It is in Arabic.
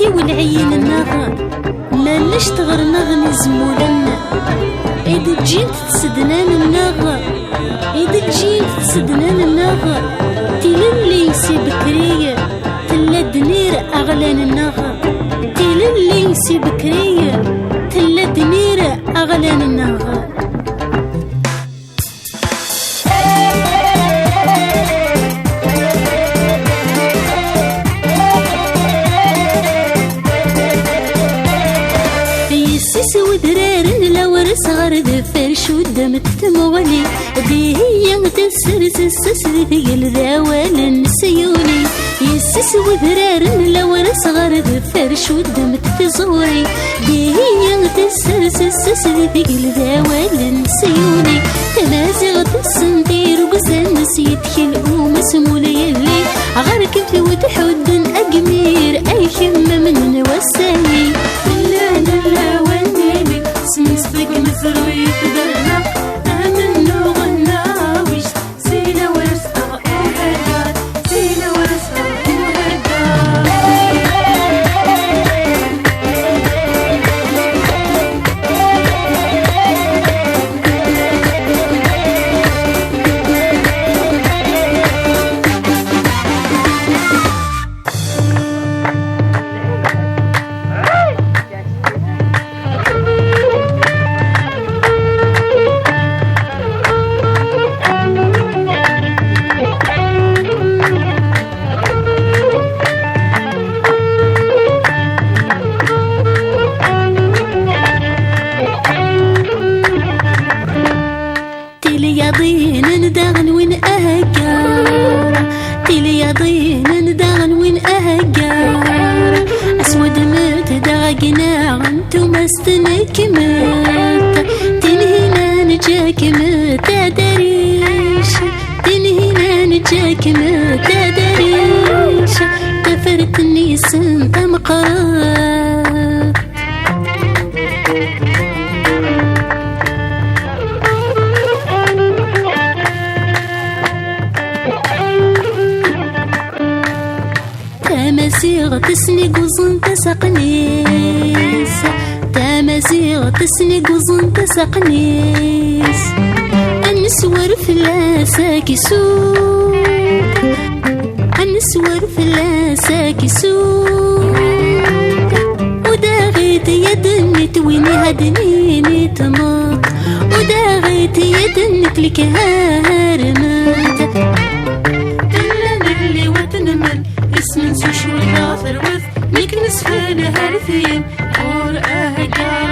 تي والعين النغا لا نشتغر نغني زمولنا إذا تجين تسدنان النغا إذا تجين تسدنان النغا تللي سي بكرية تلا دنير أغلان النغا تللي سي بكرية تلا دنير أغلان النغا صغر ذفرش ودم التمولي دي هي تسرس السسر في الذاول النسيوني يسس وذرار لور صغر ذفرش ودم التزوري دي هي تسرس السسر في الذاول النسيوني تنازغ السندير وقزن نسيت خلقو مسمولي اللي غركب في وتحد أجمير أي شم من وساهي لا لا لا ونيمي سمسبك مثل ويقدرنا آمن نغنى ويش زينة ورسقة وهدات زينة ورسقة تلياضين ندغن وين أهجار تلياضين ندغن وين أهجار أسود مات دغقنا انتو مستنك مات تنهينا نجاك مات دريش تنهينا نجاك مات دريش تفرت النيسان تمقرات تمازيغ تسنق وزن تسقنيس تمازيغ تسنق وزن تسقنيس النسور فلاسك يسوق النسور فلاسك يسوق وداغيت يدني تويني هدنيني تموت وداغيت يدني تلك هارمات تلنا وتنمل اسم نسوش والغافر وذ ميك نسفنا هالثين اور أهجار